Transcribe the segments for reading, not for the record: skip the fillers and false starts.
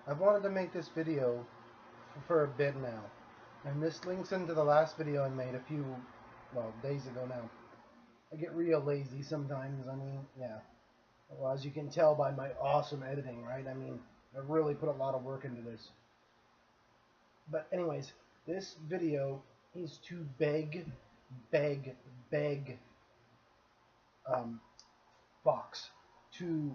I've wanted to make this video for a bit now, and this links into the last video I made a few, well, days ago now. I get real lazy sometimes. I mean, yeah. Well, as you can tell by my awesome editing, right? I mean, I really put a lot of work into this. But anyways, this video is to beg um, Fox to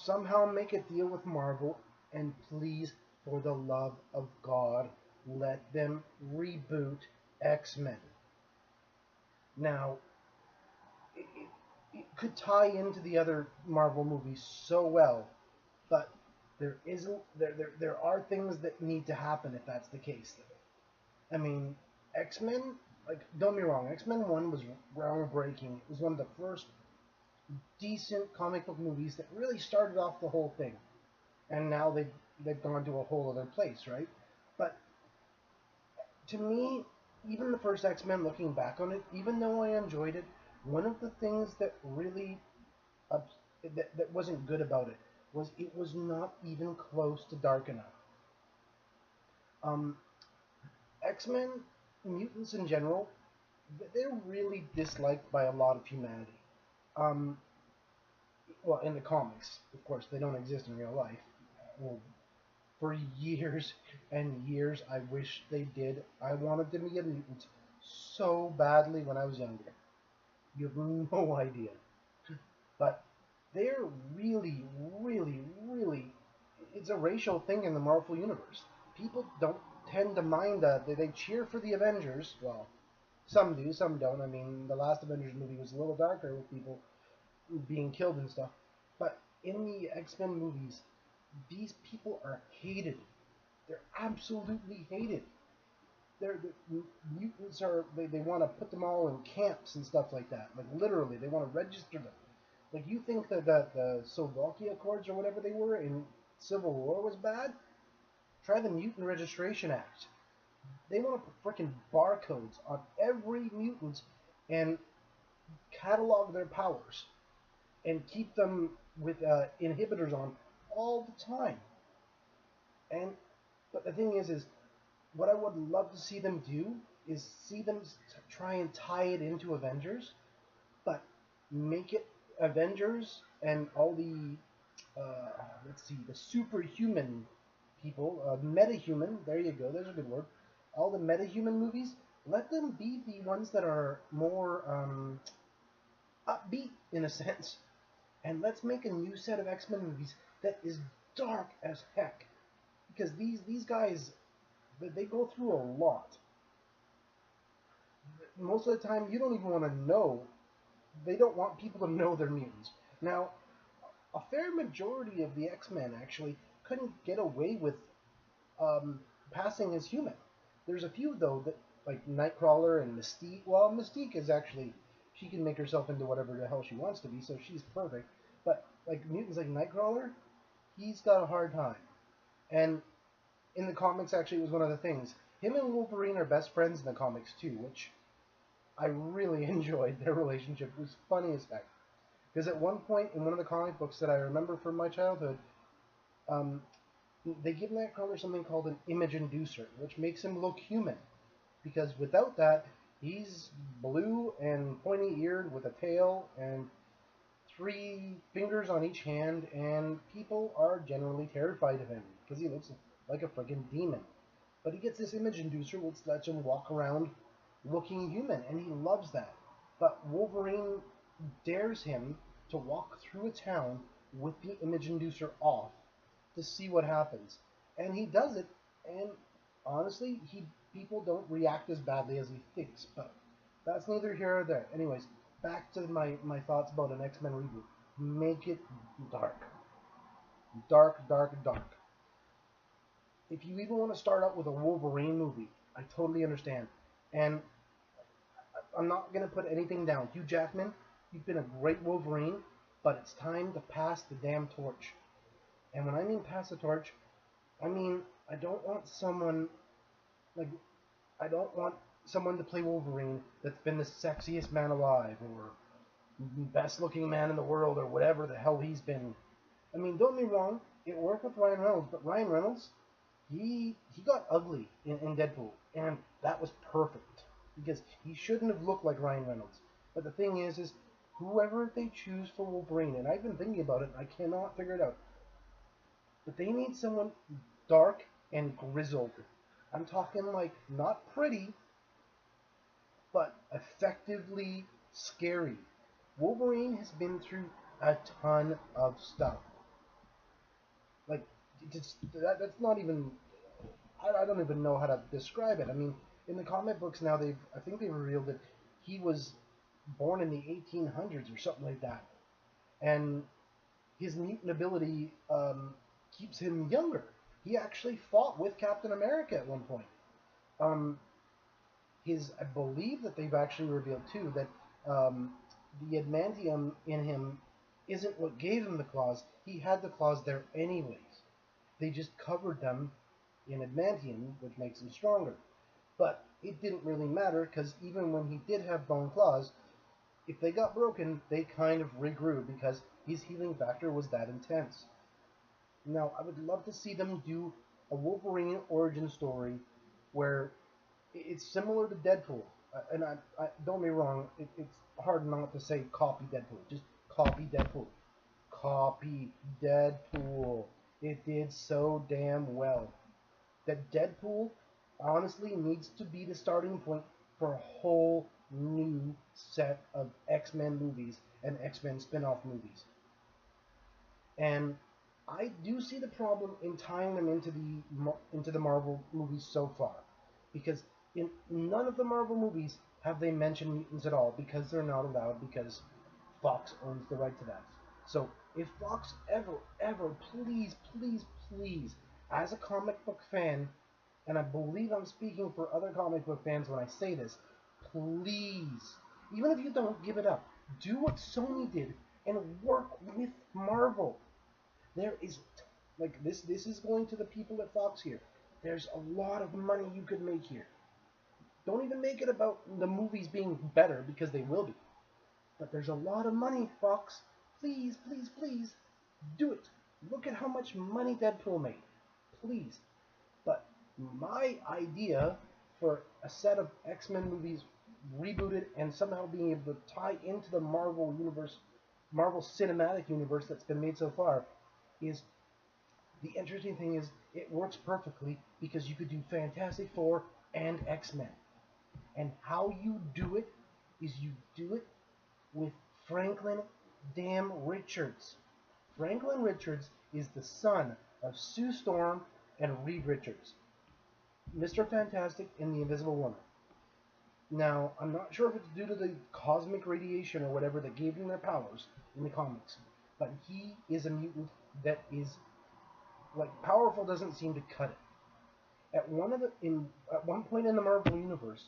somehow make a deal with Marvel, and please, for the love of God, let them reboot X-Men. Now, it could tie into the other Marvel movies so well, but there are things that need to happen if that's the case. I mean, X-Men, like, don't be wrong, X-Men 1 was groundbreaking. It was one of the first decent comic book movies that really started off the whole thing. And now they've gone to a whole other place, right? But to me, even the first X-Men, looking back on it, even though I enjoyed it, one of the things that really that wasn't good about it was it was not even close to dark enough. Um, X-Men, mutants in general, they're really disliked by a lot of humanity. Um, well, in the comics, of course, they don't exist in real life. Well, for years and years, I wish they did. I wanted to be a mutant so badly when I was younger. You have no idea. But they're really, it's a racial thing in the Marvel Universe. People don't tend to mind that. They cheer for the Avengers. Well, some do, some don't. I mean, the last Avengers movie was a little darker with people being killed and stuff. But in the X-Men movies, these people are hated. They're absolutely hated. The mutants are, they want to put them all in camps and stuff like that. Like, literally, they want to register them. Like, you think that the Sokovia Accords or whatever they were in Civil War was bad? Try the Mutant Registration Act. They want to put freaking barcodes on every mutant and catalog their powers and keep them with inhibitors on all the time. And but the thing is what I would love to see them do is see them try and tie it into Avengers, but make it Avengers and all the let's see, the superhuman people, metahuman. There you go. There's a good word. All the metahuman movies. Let them be the ones that are more upbeat in a sense, and let's make a new set of X-Men movies that is dark as heck. Because these guys, they go through a lot. Most of the time, you don't even want to know. They don't want people to know they're mutants. Now, a fair majority of the X-Men actually couldn't get away with passing as human. There's a few though that, like Nightcrawler and Mystique. Well, Mystique is actually, she can make herself into whatever the hell she wants to be, so she's perfect. But like mutants like Nightcrawler, he's got a hard time. And in the comics, actually, it was one of the things. Him and Wolverine are best friends in the comics too, which I really enjoyed. Their relationship. It was funny as heck. Because at one point in one of the comic books that I remember from my childhood, um, they give Nightcrawler something called an image inducer, which makes him look human. Because without that, he's blue and pointy-eared with a tail and 3 fingers on each hand, and people are generally terrified of him because he looks like a freaking demon. But he gets this image inducer which lets him walk around looking human, and he loves that. But Wolverine dares him to walk through a town with the image inducer off to see what happens. And he does it, and honestly, people don't react as badly as he thinks, but that's neither here or there. Anyways, back to my thoughts about an X-Men reboot. Make it dark. Dark, dark, dark. If you even want to start out with a Wolverine movie, I totally understand. And I'm not going to put anything down. Hugh Jackman, you've been a great Wolverine, but it's time to pass the damn torch. And when I mean pass the torch, I mean I don't want someone like I don't want someone to play Wolverine that's been the sexiest man alive or best looking man in the world or whatever the hell he's been. I mean, don't get me wrong, it worked with Ryan Reynolds, but Ryan Reynolds, he got ugly in Deadpool, and that was perfect because he shouldn't have looked like Ryan Reynolds. But the thing is whoever they choose for Wolverine, and I've been thinking about it, I cannot figure it out, but they need someone dark and grizzled. I'm talking like not pretty, but effectively scary. Wolverine has been through a ton of stuff. Like, that's not even. I don't even know how to describe it. I mean, in the comic books now, I think they've revealed that he was born in the 1800s or something like that, and his mutant ability keeps him younger. He actually fought with Captain America at one point. Um, I believe that they've actually revealed too that the adamantium in him isn't what gave him the claws. He had the claws there anyways. They just covered them in adamantium, which makes him stronger. But it didn't really matter because even when he did have bone claws, if they got broken, they kind of regrew because his healing factor was that intense. Now, I would love to see them do a Wolverine origin story where it's similar to Deadpool. And I don't get me wrong, it's hard not to say copy Deadpool. Just copy Deadpool. Copy Deadpool. It did so damn well. That Deadpool honestly needs to be the starting point for a whole new set of X-Men movies and X-Men spin-off movies. And I do see the problem in tying them into the Marvel movies so far, because in none of the Marvel movies have they mentioned mutants at all because they're not allowed because Fox owns the right to that. So if Fox ever, please, please, please, as a comic book fan, and I believe I'm speaking for other comic book fans when I say this, please, even if you don't give it up, do what Sony did and work with Marvel. There is, like, this is going to the people at Fox here. There's a lot of money you could make here. Don't even make it about the movies being better, because they will be. But there's a lot of money, Fox. Please, please, please, do it. Look at how much money Deadpool made. Please. But my idea for a set of X-Men movies rebooted and somehow being able to tie into the Marvel universe, Marvel Cinematic Universe that's been made so far, is the interesting thing is it works perfectly because you could do Fantastic Four and X-Men. And how you do it is you do it with Franklin damn Richards. Franklin Richards is the son of Sue Storm and Reed Richards, Mr. Fantastic and the Invisible Woman. Now, I'm not sure if it's due to the cosmic radiation or whatever that gave them their powers in the comics, but he is a mutant that is, like, powerful doesn't seem to cut it. At one point in the Marvel Universe,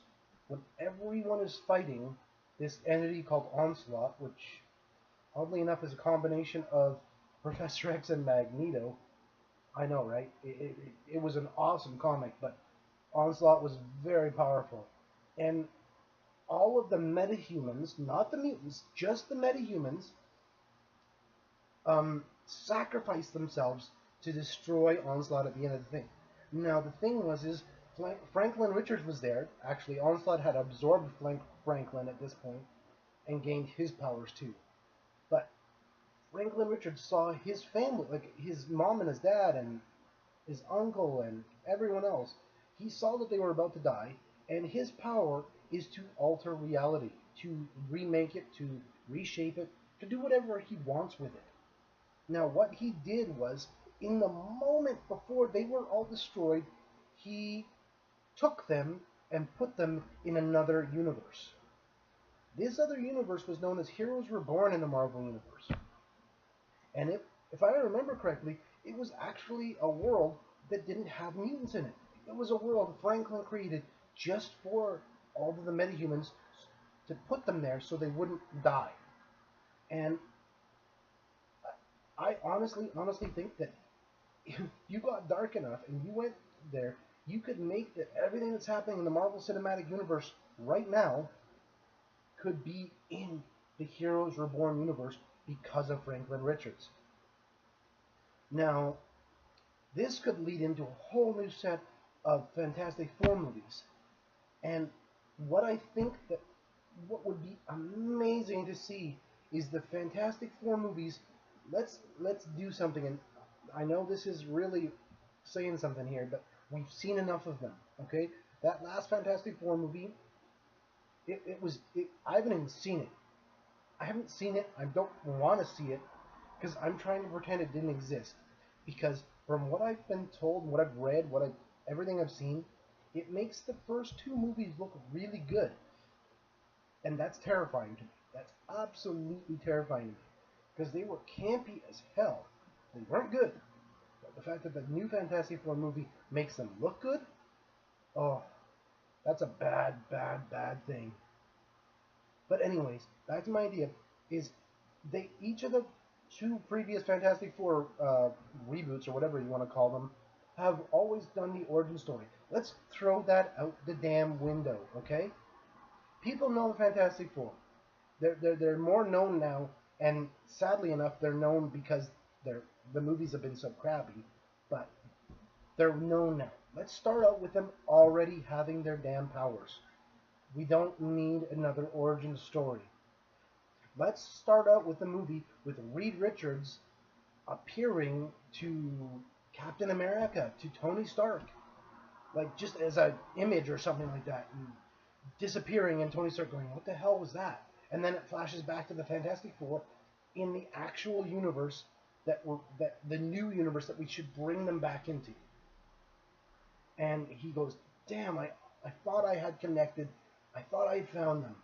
when everyone is fighting this entity called Onslaught, which, oddly enough, is a combination of Professor X and Magneto. I know, right? It was an awesome comic, but Onslaught was very powerful. And all of the metahumans, not the mutants, just the metahumans, sacrificed themselves to destroy Onslaught at the end of the thing. Now, the thing is Franklin Richards was there. Actually, Onslaught had absorbed Franklin at this point and gained his powers too. But Franklin Richards saw his family, like his mom and his dad and his uncle and everyone else. He saw that they were about to die, and his power is to alter reality, to remake it, to reshape it, to do whatever he wants with it. Now, what he did was, in the moment before they were all destroyed, he took them and put them in another universe. This other universe was known as Heroes Reborn in the Marvel Universe. And if I remember correctly, it was actually a world that didn't have mutants in it. It was a world Franklin created just for all of the metahumans to put them there so they wouldn't die. And I honestly think that if you got dark enough and you went there, you could make that everything that's happening in the Marvel Cinematic Universe right now could be in the Heroes Reborn universe because of Franklin Richards. Now, This could lead into a whole new set of Fantastic Four movies. And what I think that what would be amazing to see is the Fantastic Four movies. Let's do something. And I know this is really saying something here, but we've seen enough of them. Okay, that last Fantastic Four movie, I haven't even seen it. I haven't seen it. I don't want to see it because I'm trying to pretend it didn't exist. Because from what I've been told, what I've read, everything I've seen, it makes the first two movies look really good, and that's terrifying to me. That's absolutely terrifying to me because they were campy as hell. They weren't good, but the fact that the new Fantastic Four movie makes them look good, oh, that's a bad, bad, bad thing. But anyways, back to my idea is they each of the two previous Fantastic Four reboots or whatever you want to call them have always done the origin story. Let's throw that out the damn window, okay? People know the Fantastic Four. They're more known now, and sadly enough, they're known because the movies have been so crappy. But they're known now. Let's start out with them already having their damn powers. We don't need another origin story. Let's start out with the movie with Reed Richards appearing to Captain America, to Tony Stark, like just as an image or something like that, and disappearing, and Tony Stark going, "What the hell was that?" And then it flashes back to the Fantastic Four in the actual universe that the new universe that we should bring them back into. And he goes, "Damn, I thought I had connected. I thought I had found them."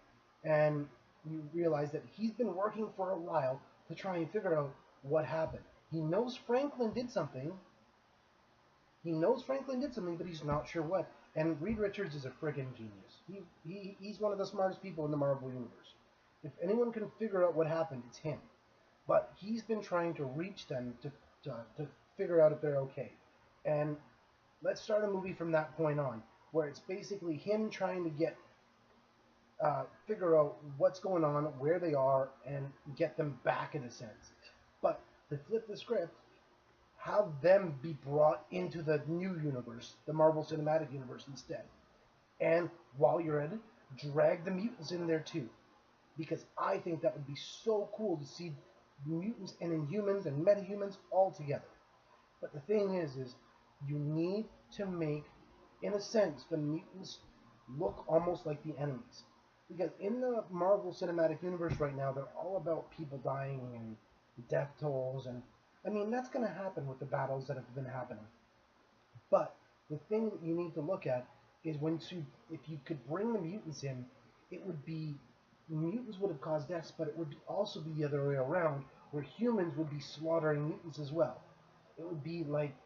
And you realize that he's been working for a while to try and figure out what happened. He knows Franklin did something. But he's not sure what. And Reed Richards is a friggin' genius. He's one of the smartest people in the Marvel Universe. If anyone can figure out what happened, it's him. But he's been trying to reach them to figure out if they're okay. And let's start a movie from that point on, where it's basically him trying to figure out what's going on, where they are, and get them back in a sense. But to flip the script, have them be brought into the new universe, the Marvel Cinematic Universe instead. And while you're at it, drag the mutants in there too. Because I think that would be so cool to see mutants and inhumans and metahumans all together. But the thing is you need to make, in a sense, the mutants look almost like the enemies. Because in the Marvel Cinematic Universe right now, they're all about people dying and death tolls, and I mean, that's going to happen with the battles that have been happening. But the thing that you need to look at is if you could bring the mutants in, it would be, mutants would have caused deaths, but it would also be the other way around, where humans would be slaughtering mutants as well. It would be like,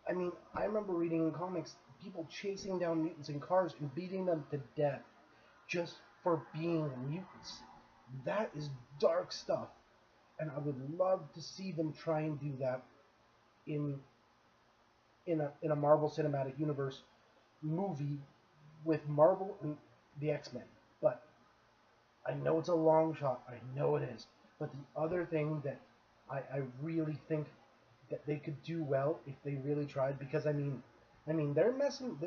I mean, I remember reading in comics, people chasing down mutants in cars and beating them to death just for being mutants. That is dark stuff. And I would love to see them try and do that in a Marvel Cinematic Universe movie with Marvel and the X-Men. But I know it's a long shot. I know it is. But the other thing that I really think that they could do well if they really tried, because I mean they're messing.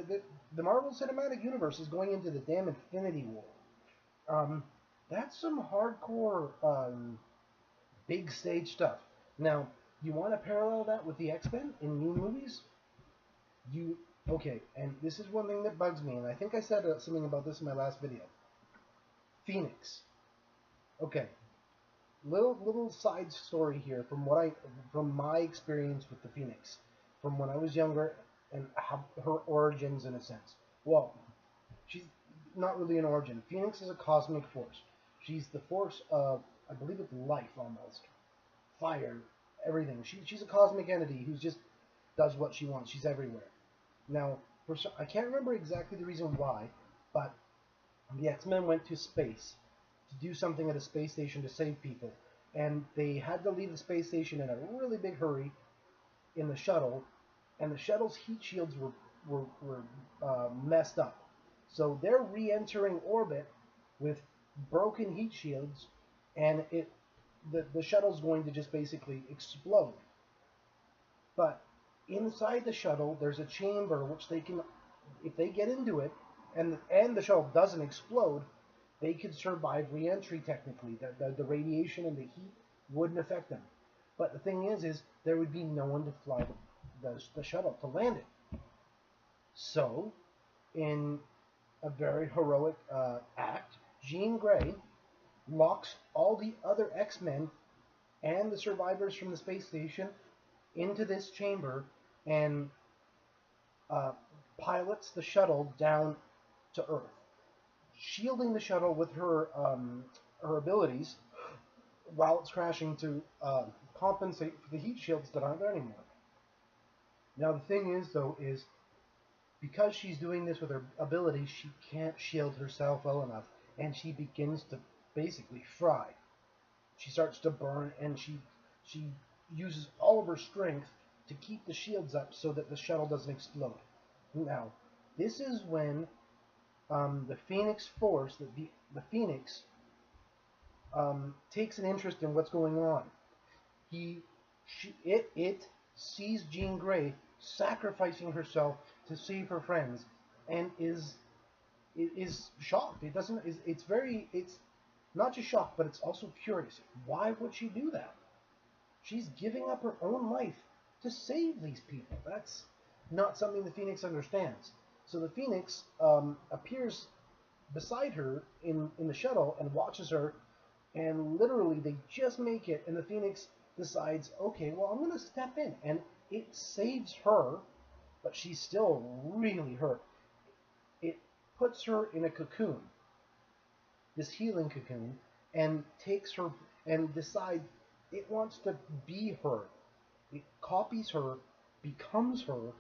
The Marvel Cinematic Universe is going into the damn Infinity War. That's some hardcore big stage stuff. Now, you want to parallel that with the X-Men in new movies? Okay, and this is one thing that bugs me, and I think I said something about this in my last video. Phoenix. Okay, little side story here from my experience with the Phoenix, from when I was younger, and how her origins in a sense. Well, she's not really an origin. Phoenix is a cosmic force. She's the force of, I believe it's life almost. Fire, everything. She's a cosmic entity who just does what she wants. She's everywhere. Now, I can't remember exactly the reason why, but the X-Men went to space to do something at a space station to save people. And they had to leave the space station in a really big hurry in the shuttle, and the shuttle's heat shields were messed up. So they're re-entering orbit with broken heat shields, and the shuttle's going to just basically explode. But inside the shuttle, there's a chamber which they can, if they get into it, and the shuttle doesn't explode, they could survive re-entry technically. The radiation and the heat wouldn't affect them. But the thing is there would be no one to fly the shuttle to land it. So, in a very heroic act, Jean Grey locks all the other X-Men and the survivors from the space station into this chamber and pilots the shuttle down to Earth, shielding the shuttle with her abilities while it's crashing to compensate for the heat shields that aren't there anymore. Now the thing is, though, is because she's doing this with her abilities, she can't shield herself well enough, and she begins to basically fry. She starts to burn, and she uses all of her strength to keep the shields up so that the shuttle doesn't explode. Now, this is when the Phoenix Force, the Phoenix, takes an interest in what's going on. It sees Jean Grey sacrificing herself to save her friends, and is shocked. It's not just shocked, but it's also curious. Why would she do that? She's giving up her own life to save these people. That's not something the Phoenix understands. So the Phoenix appears beside her in the shuttle and watches her, and literally they just make it, and the Phoenix decides, okay, well, I'm going to step in, and it saves her, but she's still really hurt. It puts her in a cocoon, this healing cocoon, and takes her and decides it wants to be her. It copies her, becomes her,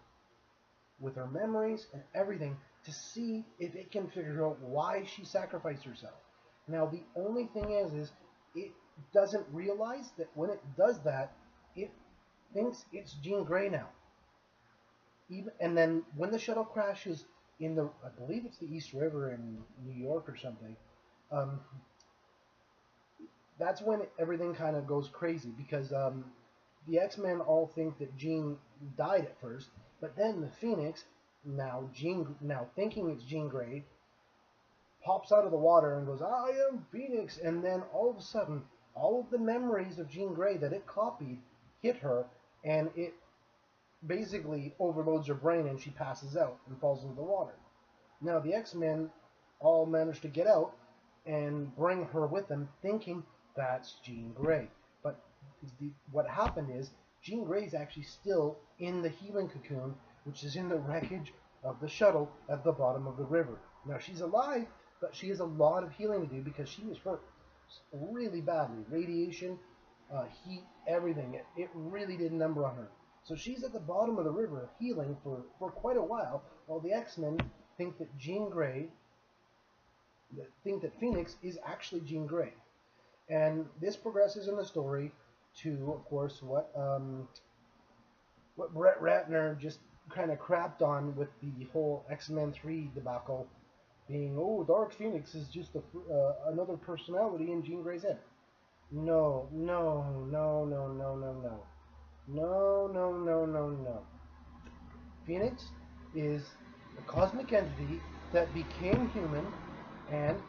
with her memories and everything, to see if it can figure out why she sacrificed herself. Now, the only thing is it doesn't realize that when it does that, it thinks it's Jean Grey now. And then when the shuttle crashes in I believe it's the East River in New York or something, that's when everything kind of goes crazy, because the X-Men all think that Jean died at first, but then the Phoenix, now thinking it's Jean Grey, pops out of the water and goes, "I am Phoenix," and then all of a sudden, all of the memories of Jean Grey that it copied hit her, and it basically overloads her brain, and she passes out and falls into the water. Now the X-Men all manage to get out and bring her with them, thinking that's Jean Grey. But what happened is Jean Grey is actually still in the healing cocoon, which is in the wreckage of the shuttle at the bottom of the river. Now she's alive, but she has a lot of healing to do because she was hurt really badly. Radiation, heat, everything. It really did a number on her. So she's at the bottom of the river healing for quite a while the X-Men think that Phoenix is actually Jean Grey. And this progresses in the story to, of course, what Brett Ratner just kind of crapped on with the whole X-Men 3 debacle, being, oh, Dark Phoenix is just another personality in Jean Grey's head. No. Phoenix is a cosmic entity that became human, and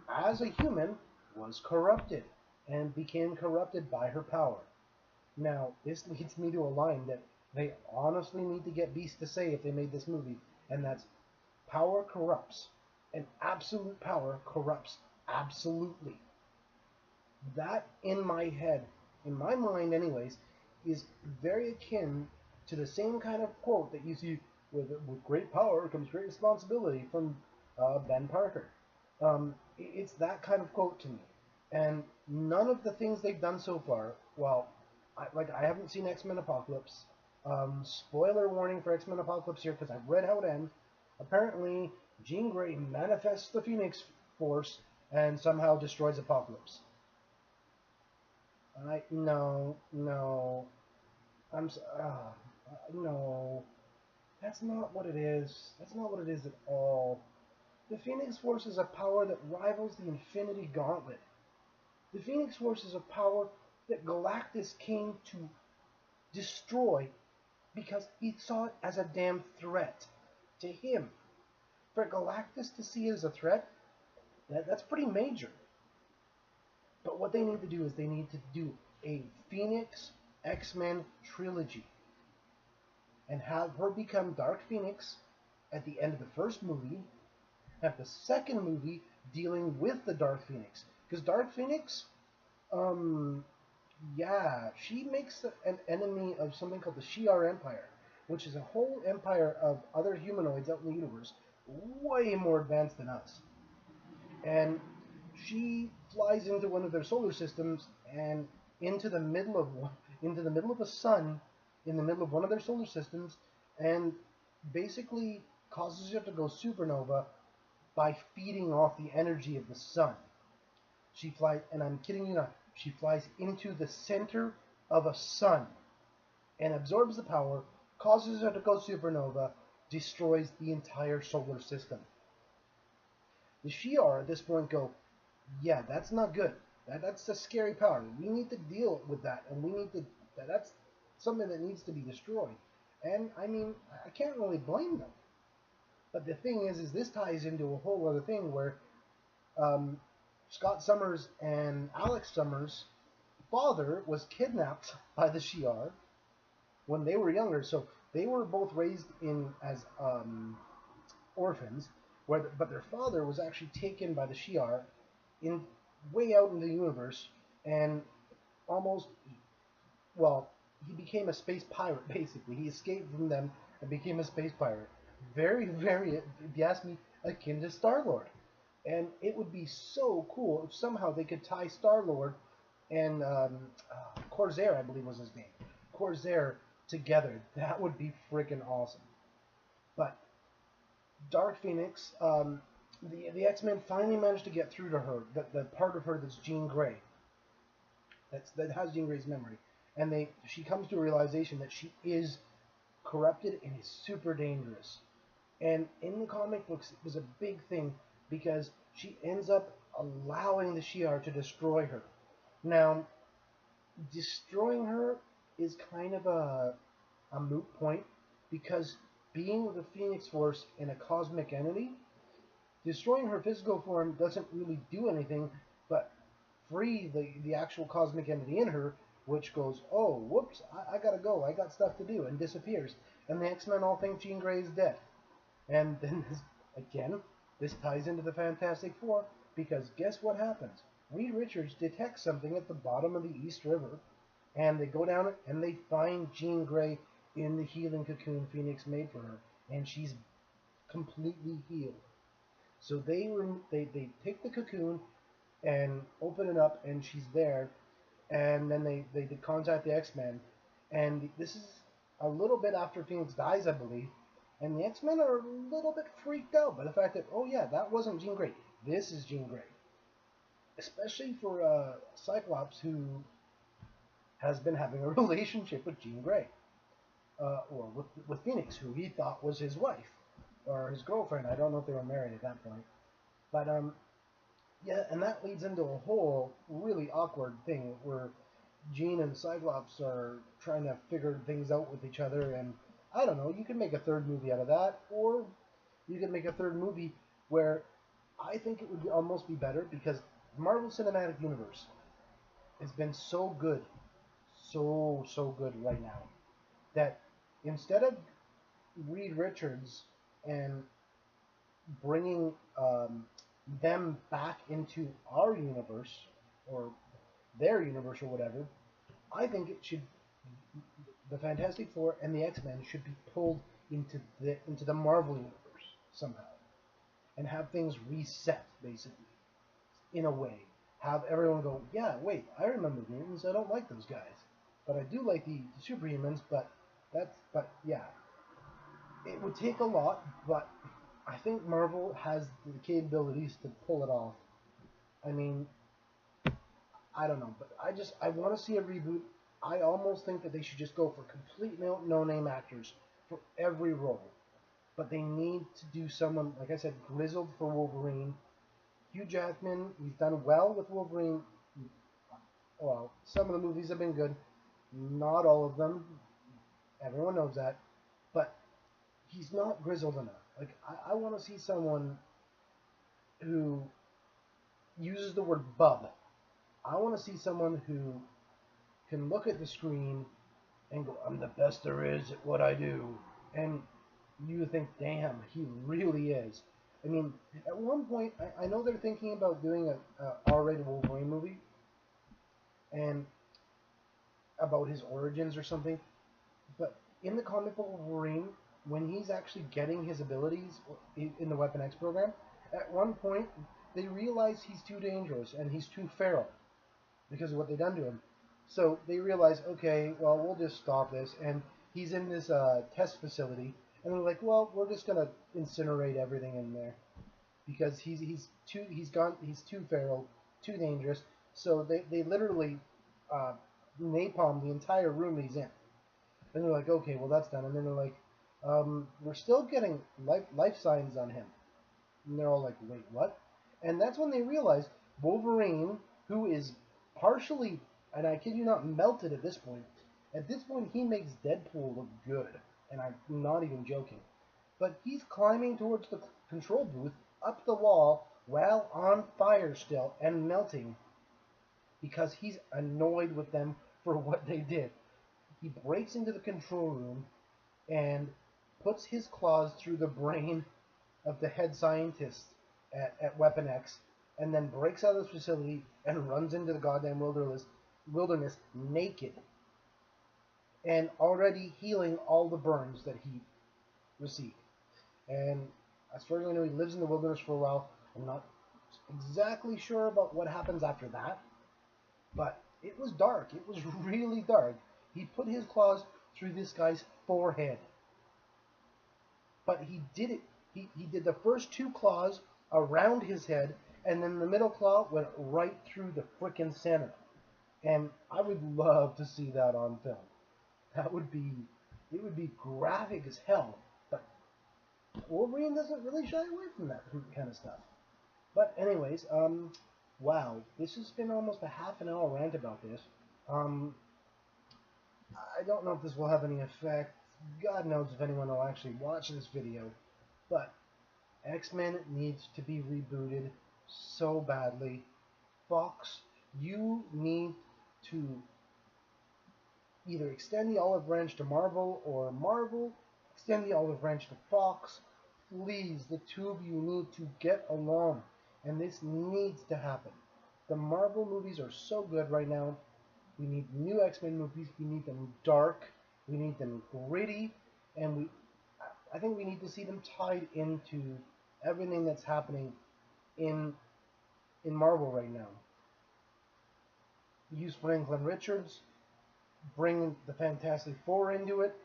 as a human was corrupted and became corrupted by her power. Now, this leads me to a line that they honestly need to get Beast to say if they made this movie, and that's, power corrupts, and absolute power corrupts absolutely. That, in my head, in my mind anyways, is very akin to the same kind of quote that you see with great power comes great responsibility from Ben Parker. It's that kind of quote to me. And none of the things they've done so far, I haven't seen X-Men Apocalypse. Spoiler warning for X-Men Apocalypse here, because I've read how it ends. Apparently, Jean Grey manifests the Phoenix Force and somehow destroys Apocalypse. No. No. That's not what it is. That's not what it is at all. The Phoenix Force is a power that rivals the Infinity Gauntlet. The Phoenix Force is a power that Galactus came to destroy because he saw it as a damn threat to him. For Galactus to see it as a threat, that's pretty major. But what they need to do is they need to do a Phoenix X-Men trilogy and have her become Dark Phoenix at the end of the first movie, have the second movie dealing with the Dark Phoenix. Because Dark Phoenix, yeah, she makes an enemy of something called the Shi'ar Empire, which is a whole empire of other humanoids out in the universe, way more advanced than us. And she flies into one of their solar systems and into the middle of a sun, in the middle of one of their solar systems, and basically causes it to go supernova by feeding off the energy of the sun. She flies, and I'm kidding you not, she flies into the center of a sun and absorbs the power, causes it to go supernova, destroys the entire solar system. The Shi'ar at this point go, yeah, that's not good. That's a scary power. We need to deal with that, and we need to. That's something that needs to be destroyed. And I mean, I can't really blame them. But the thing is this ties into a whole other thing where Scott Summers and Alex Summers' father was kidnapped by the Shi'ar when they were younger. So they were both raised as orphans, but their father was actually taken by the Shi'ar in way out in the universe and almost, well, he became a space pirate basically. He escaped from them and became a space pirate. Very, very, if you ask me, akin to Star-Lord. And it would be so cool if somehow they could tie Star-Lord and Corsair, I believe was his name, Corsair together. That would be freaking awesome. But Dark Phoenix, the X-Men finally managed to get through to her, the part of her that's Jean Grey, that has Jean Grey's memory, and she comes to a realization that she is corrupted and is super dangerous. And in the comic books, it was a big thing because she ends up allowing the Shi'ar to destroy her. Now, destroying her is kind of a moot point because being with the Phoenix Force in a cosmic entity, destroying her physical form doesn't really do anything but free the actual cosmic entity in her, which goes, oh, whoops, I gotta go, I got stuff to do, and disappears. And the X-Men all think Jean Grey is dead. And then, this ties into the Fantastic Four, because guess what happens? Reed Richards detects something at the bottom of the East River, and they go down it, and they find Jean Grey in the healing cocoon Phoenix made for her, and she's completely healed. So they take the cocoon and open it up, and she's there, and then they contact the X-Men, and this is a little bit after Phoenix dies, I believe, and the X-Men are a little bit freaked out by the fact that, oh yeah, that wasn't Jean Grey, this is Jean Grey. Especially for Cyclops, who has been having a relationship with Jean Grey, or with Phoenix, who he thought was his wife, or his girlfriend. I don't know if they were married at that point. But, yeah, and that leads into a whole really awkward thing where Jean and Cyclops are trying to figure things out with each other, and I don't know, you could make a third movie out of that, or you could make a third movie where I think it would almost be better, because the Marvel Cinematic Universe has been so good, so good right now, that instead of Reed Richards and bringing them back into our universe, or their universe, or whatever, I think the Fantastic Four and the X-Men should be pulled into the Marvel universe somehow, and have things reset, basically, in a way. Have everyone go, yeah, wait, I remember mutants, I don't like those guys, but I do like the superhumans, but yeah. It would take a lot, but I think Marvel has the capabilities to pull it off. I mean, I don't know, but I want to see a reboot. I almost think that they should just go for complete no-name actors for every role. But they need to do someone, like I said, grizzled for Wolverine. Hugh Jackman, he's done well with Wolverine. Well, some of the movies have been good. Not all of them. Everyone knows that. But he's not grizzled enough. Like, I want to see someone who uses the word bub. I want to see someone who can look at the screen and go, I'm the best there is at what I do. And you think, damn, he really is. I mean, at one point, I know they're thinking about doing a R-rated Wolverine movie, and about his origins or something. But in the comic book Wolverine, when he's actually getting his abilities in the Weapon X program, at one point they realize he's too dangerous and he's too feral because of what they've done to him. So they realize, okay, well, we'll just stop this. And he's in this test facility, and they're like, well, we're just gonna incinerate everything in there because he's too feral, too dangerous. So they literally napalm the entire room that he's in. And they're like, okay, well, that's done. And then they're like, we're still getting life signs on him. And they're all like, wait, what? And that's when they realize Wolverine, who is partially, and I kid you not, melted at this point. At this point, he makes Deadpool look good. And I'm not even joking. But he's climbing towards the control booth, up the wall, while on fire still, and melting. Because he's annoyed with them for what they did. He breaks into the control room and puts his claws through the brain of the head scientist at Weapon X, and then breaks out of the facility and runs into the goddamn wilderness naked, and already healing all the burns that he received. And as far as I know, he lives in the wilderness for a while. I'm not exactly sure about what happens after that, but it was dark. It was really dark. He put his claws through this guy's forehead. But he did it. He did the first two claws around his head, and then the middle claw went right through the frickin' center. And I would love to see that on film. It would be graphic as hell. But Wolverine doesn't really shy away from that kind of stuff. But anyways, wow, this has been almost a half an hour rant about this. I don't know if this will have any effect. God knows if anyone will actually watch this video. But X-Men needs to be rebooted so badly. Fox, you need to either extend the olive branch to Marvel, or Marvel, extend the olive branch to Fox. Please, the two of you need to get along. And this needs to happen. The Marvel movies are so good right now. We need new X-Men movies. We need them dark. We need them gritty. And I think we need to see them tied into everything that's happening in Marvel right now. Use Franklin Richards. Bring the Fantastic Four into it.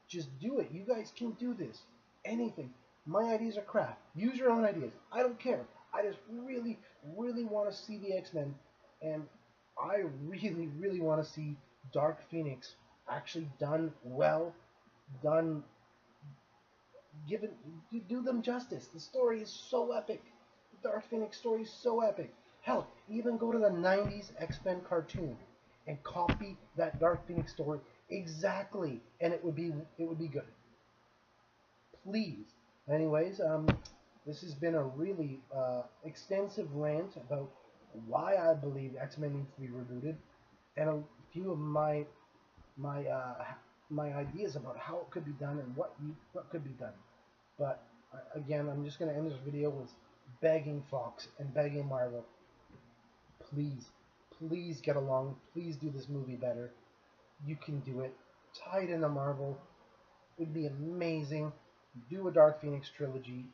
Just do it. You guys can do this. Anything. My ideas are crap. Use your own ideas. I don't care. I just really, really want to see the X-Men. And I really, really want to see Dark Phoenix actually done well, do them justice. The story is so epic. The Dark Phoenix story is so epic. Hell, even go to the 90s X-Men cartoon and copy that Dark Phoenix story exactly, and it would be good. Please. Anyways, this has been a really extensive rant about why I believe X-Men needs to be rebooted, and a few of my ideas about how it could be done and what could be done. But again, I'm just going to end this video with begging Fox and begging Marvel, please get along. Please do this movie better. You can do it. Tie it into Marvel. It would be amazing. Do a Dark Phoenix trilogy.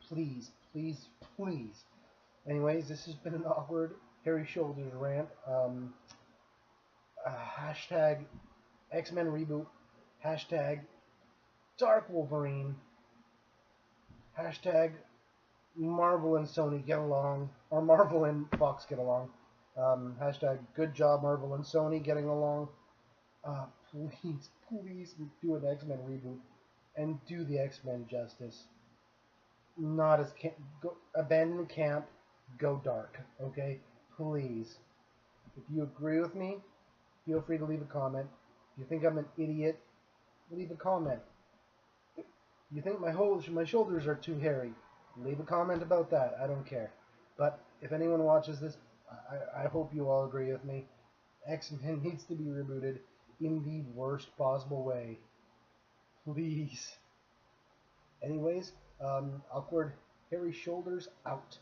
Please, please, please. Anyways, this has been an awkward Harry Shoulders rant. Hashtag Xmen Reboot. Hashtag Dark Wolverine. Hashtag Marvel and Sony get along. Or Marvel and Fox get along. Hashtag good job Marvel and Sony getting along. Please, please do an X-Men reboot. And do the X-Men justice. Not as abandon camp, go dark, okay? Please. If you agree with me, feel free to leave a comment. You think I'm an idiot? Leave a comment. You think my shoulders are too hairy? Leave a comment about that. I don't care. But if anyone watches this, I hope you all agree with me. X-Men needs to be rebooted in the worst possible way. Please. Anyways, awkward hairy shoulders out.